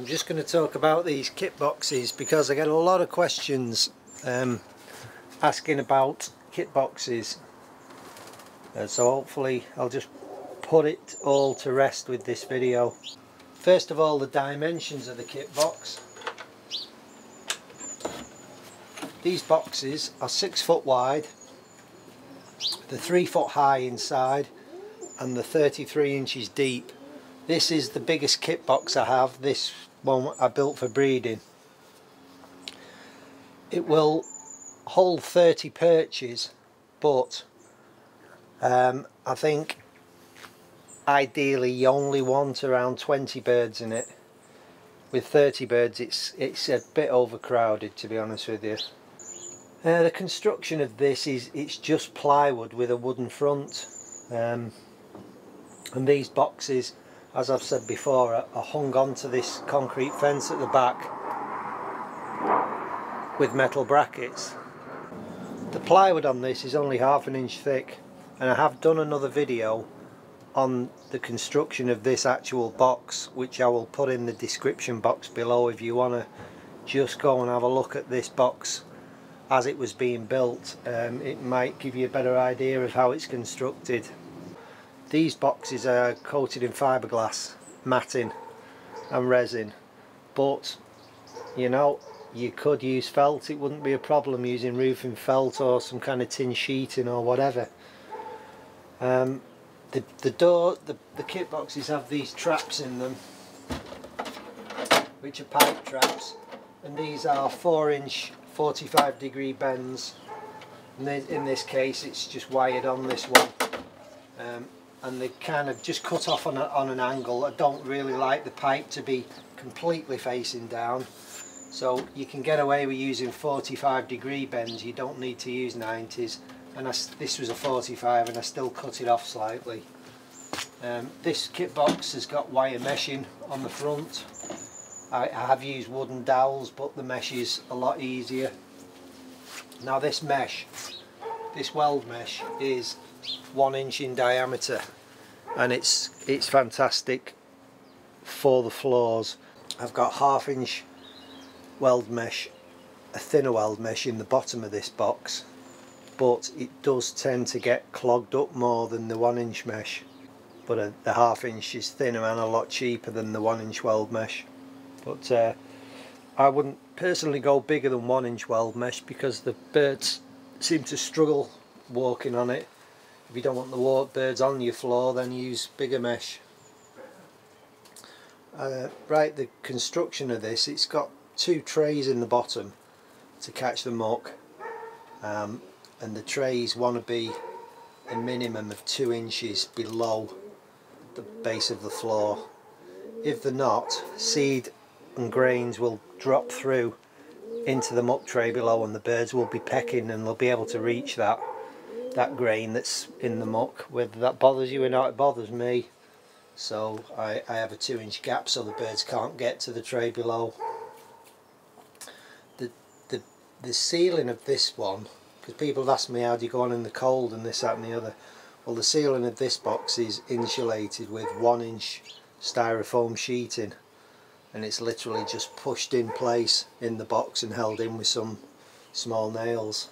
I'm just going to talk about these kit boxes because I get a lot of questions asking about kit boxes, so hopefully I'll just put it all to rest with this video. First of all, the dimensions of the kit box. These boxes are 6 foot wide, they're 3 foot high inside and they're 33 inches deep. This is the biggest kit box I have. This one I built for breeding. It will hold 30 perches, but I think ideally you only want around 20 birds in it. With 30 birds it's a bit overcrowded, to be honest with you. The construction of this is it's just plywood with a wooden front, and these boxes, as I've said before, are hung onto this concrete fence at the back with metal brackets. The plywood on this is only ½ an inch thick, and I have done another video on the construction of this actual box, which I will put in the description box below if you want to just go and have a look at this box as it was being built. It might give you a better idea of how it's constructed. These boxes are coated in fiberglass, matting and resin, but you know, you could use felt. It wouldn't be a problem using roofing felt or some kind of tin sheeting or whatever. The kit boxes have these traps in them, which are pipe traps, and these are 4-inch 45-degree bends, and in this case it's just wired on this one, and they kind of just cut off on an angle. I don't really like the pipe to be completely facing down, so you can get away with using 45-degree bends. You don't need to use 90s, and this was a 45 and I still cut it off slightly. This kit box has got wire meshing on the front. I have used wooden dowels, but the mesh is a lot easier. Now this mesh, this weld mesh, is 1 inch in diameter, and it's fantastic for the floors. I've got ½ inch weld mesh, a thinner weld mesh in the bottom of this box, but it does tend to get clogged up more than the 1 inch mesh. But the ½ inch is thinner and a lot cheaper than the 1 inch weld mesh. But I wouldn't personally go bigger than 1 inch weld mesh because the birds seem to struggle walking on it. If you don't want the birds on your floor, then use bigger mesh. Right, the construction of this, it's got 2 trays in the bottom to catch the muck, and the trays want to be a minimum of 2 inches below the base of the floor. If they're not, seed and grains will drop through into the muck tray below, and the birds will be pecking and they'll be able to reach that grain that's in the muck. Whether that bothers you or not, it bothers me. So I have a 2 inch gap so the birds can't get to the tray below. The ceiling of this one, because people have asked me how do you go on in the cold and this, that and the other. Well, the ceiling of this box is insulated with 1 inch styrofoam sheeting, and it's literally just pushed in place in the box and held in with some small nails.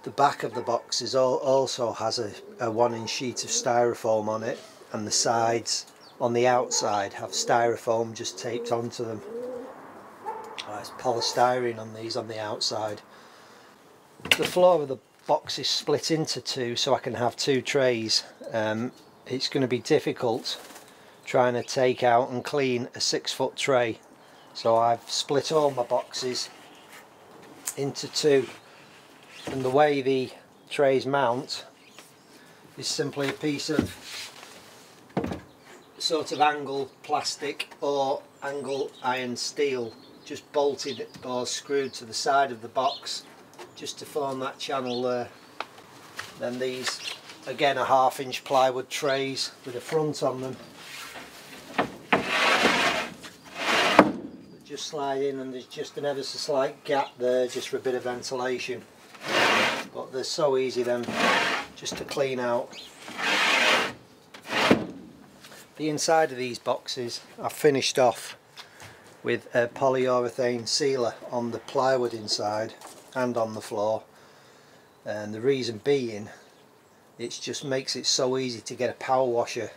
The back of the box also has a 1 inch sheet of styrofoam on it, and the sides on the outside have styrofoam just taped onto them. It's polystyrene on these on the outside. The floor of the box is split into 2 so I can have 2 trays. It's going to be difficult trying to take out and clean a 6 foot tray, so I've split all my boxes into 2, and the way the trays mount is simply a piece of sort of angle plastic or angle iron steel just bolted or screwed to the side of the box just to form that channel there. Then these, again, are ½ inch plywood trays with a front on them. They just slide in, and there's just an ever so slight gap there just for a bit of ventilation, but they're so easy then just to clean out. The inside of these boxes I've finished off with a polyurethane sealer on the plywood inside and on the floor, and the reason being it just makes it so easy to get a power washer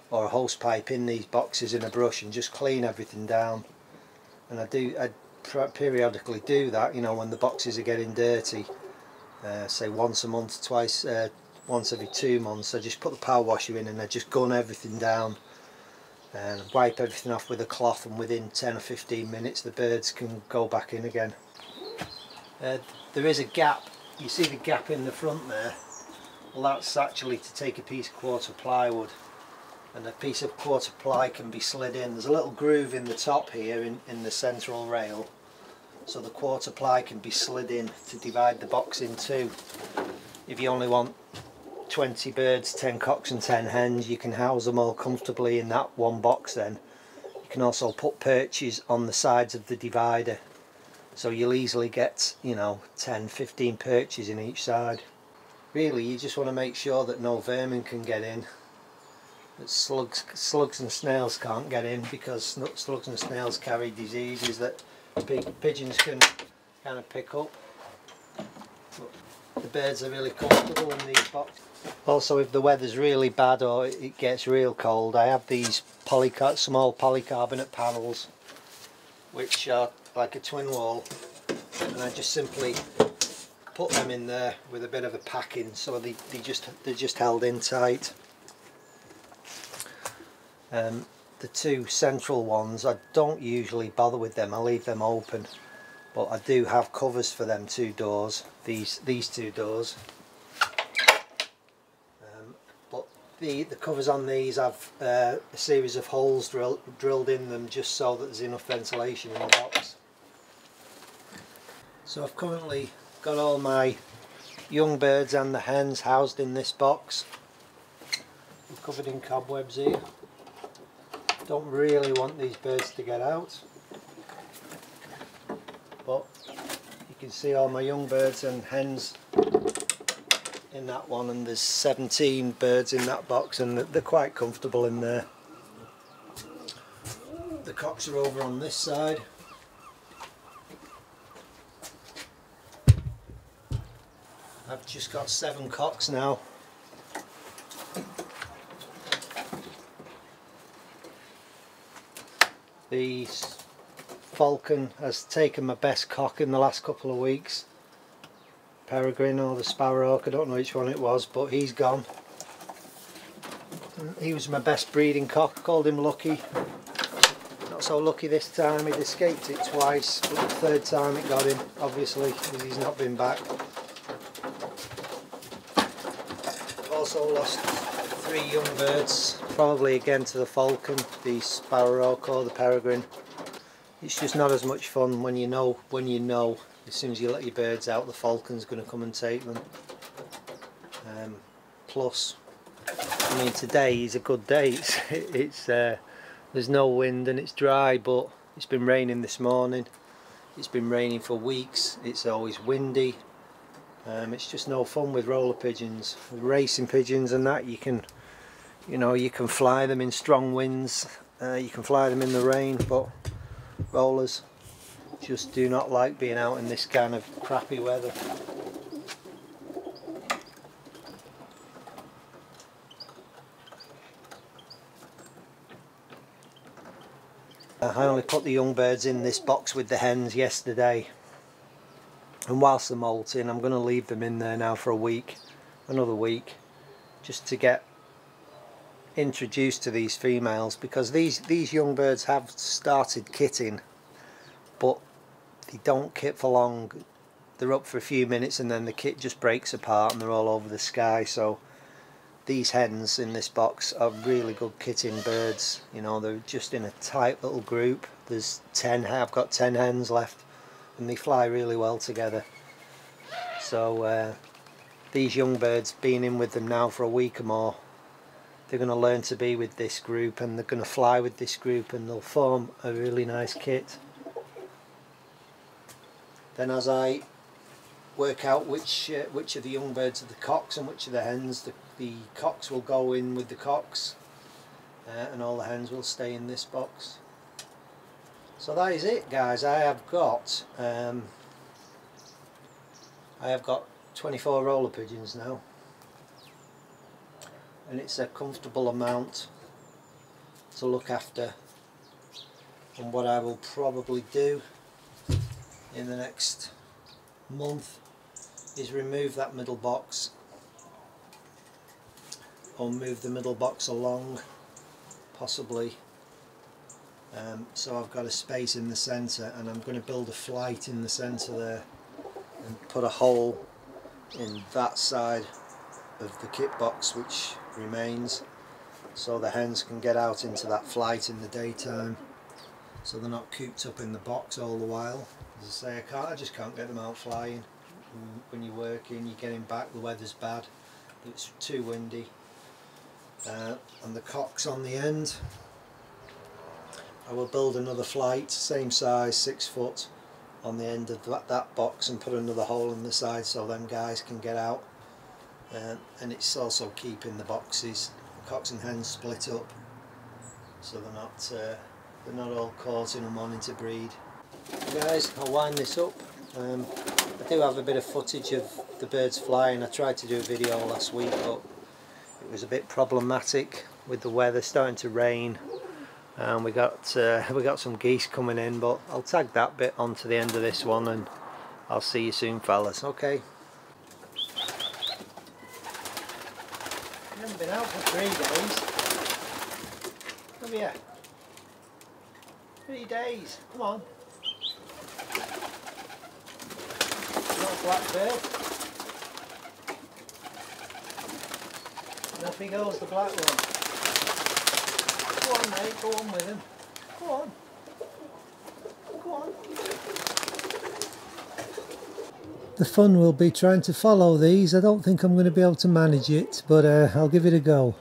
or a hose pipe in these boxes in a brush and just clean everything down. And I periodically do that, you know, when the boxes are getting dirty, say once a month, twice, once every 2 months. I just put the power washer in and I just gun everything down and wipe everything off with a cloth, and within 10 or 15 minutes the birds can go back in again. There is a gap, you see the gap in the front there? Well, that's actually to take a piece of quarter plywood, and a piece of quarter ply can be slid in. There's a little groove in the top here in the central rail, so the quarter ply can be slid in to divide the box in two. If you only want 20 birds, 10 cocks and 10 hens, you can house them all comfortably in that one box. Then you can also put perches on the sides of the divider, so you'll easily get, you know, 10-15 perches in each side. Really, you just want to make sure that no vermin can get in, that slugs and snails can't get in, because slugs and snails carry diseases that pigeons can kind of pick up. But the birds are really comfortable in these boxes. Also, if the weather's really bad or it gets real cold, I have these small polycarbonate panels, which are like a twin wall, and I just simply put them in there with a bit of a packing, so they're just held in tight. The two central ones, I don't usually bother with them, I leave them open, but I do have covers for them two doors, these two doors. But the covers on these have a series of holes drilled in them, just so that there's enough ventilation in the box. So I've currently got all my young birds and the hens housed in this box. I'm covered in cobwebs here. Don't really want these birds to get out, but you can see all my young birds and hens in that one, and there's 17 birds in that box, and they're quite comfortable in there. The cocks are over on this side. I've just got 7 cocks now. The falcon has taken my best cock in the last couple of weeks. Peregrine or the sparrowhawk, I don't know which one it was, but he's gone. He was my best breeding cock, called him Lucky. Not so lucky this time, he'd escaped it twice, but the third time it got him, obviously, because he's not been back. I've also lost 3 young birds, probably again to the falcon, the sparrowhawk or the peregrine. It's just not as much fun when you know as soon as you let your birds out, the falcon's going to come and take them. Plus, I mean, today is a good day. There's no wind and it's dry, but it's been raining this morning. It's been raining for weeks. It's always windy. It's just no fun with roller pigeons. With racing pigeons and that, you can fly them in strong winds. You can fly them in the rain, but rollers just do not like being out in this kind of crappy weather. I only put the young birds in this box with the hens yesterday, and whilst they're molting I'm going to leave them in there now for another week, just to get introduced to these females, because these young birds have started kitting, but they don't kit for long. They're up for a few minutes and then the kit just breaks apart and they're all over the sky. So these hens in this box are really good kitting birds. You know, they're just in a tight little group. There's 10, I've got 10 hens left, and they fly really well together. So these young birds, being in with them now for a week or more, they're going to learn to be with this group, and they're going to fly with this group, and they'll form a really nice kit. Then as I work out which of the young birds are the cocks and which of the hens, the cocks will go in with the cocks, and all the hens will stay in this box. So that is it, guys. I have got 24 roller pigeons now, and it's a comfortable amount to look after. And what I will probably do in the next month is remove that middle box, or move the middle box along possibly, so I've got a space in the centre, and I'm going to build a flight in the centre there and put a hole in that side of the kit box which remains, so the hens can get out into that flight in the daytime, so they're not cooped up in the box all the while. As I say, I just can't get them out flying. When you're working, you're getting back, the weather's bad, it's too windy, and the cock's on the end. I will build another flight, same size, 6 foot, on the end of that box, and put another hole in the side so them guys can get out, and it's also keeping the boxes, the cocks and hens, split up, so they're not all caught in and wanting to breed. Guys, I'll wind this up. I do have a bit of footage of the birds flying. I tried to do a video last week, but it was a bit problematic with the weather starting to rain, and we got some geese coming in, but I'll tag that bit onto the end of this one, and I'll see you soon, fellas. Okay. You haven't been out for 3 days, have you? 3 days, come on. Not a blackbird. And off he goes, the black one. Go on, mate, go on with him. Go on. Go on. The fun will be trying to follow these. I don't think I'm going to be able to manage it, but I'll give it a go.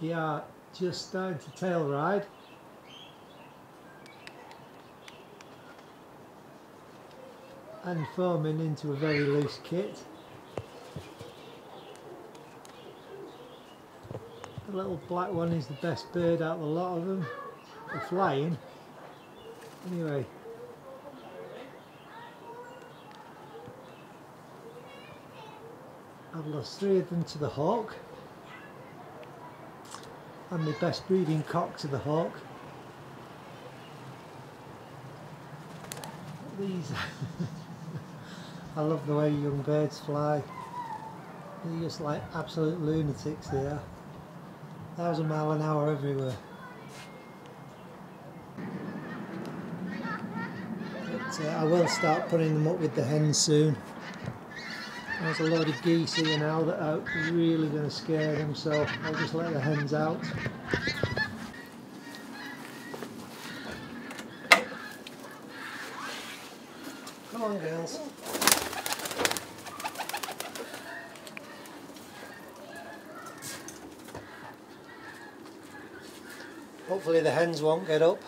Yeah, just starting to tail ride. And forming into a very loose kit. The little black one is the best bird out of the lot of them. They're flying. Anyway. I've lost 3 of them to the hawk. And my best breeding cock to the hawk. These I love the way young birds fly. They're just like absolute lunatics they are. 1,000 miles an hour everywhere. But I will start putting them up with the hens soon. There's a load of geese here now that are really going to scare them, so I'll just let the hens out. Come on, girls. Hopefully the hens won't get up.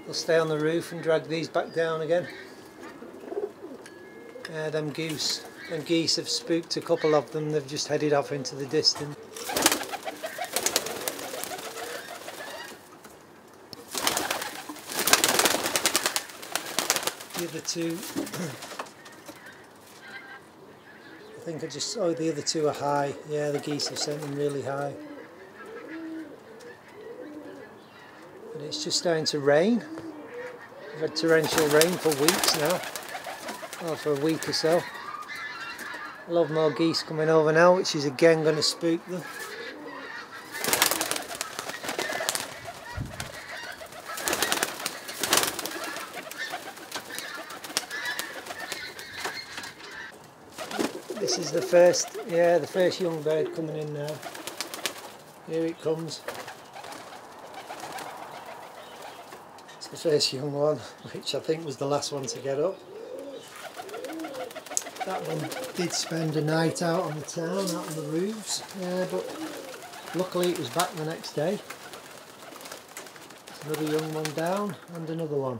They'll stay on the roof and drag these back down again. Them geese have spooked a couple of them. They've just headed off into the distance. The other two, I think I just saw the other two are high. Yeah, the geese have sent them really high. And it's just starting to rain. We've had torrential rain for weeks now. Well, for a week or so. A lot more geese coming over now, which is again going to spook them. This is the first young bird coming in now. Here it comes. It's the first young one, which I think was the last one to get up. That one did spend a night out on the town, out on the roofs, but luckily it was back the next day. Another young one down, and another one.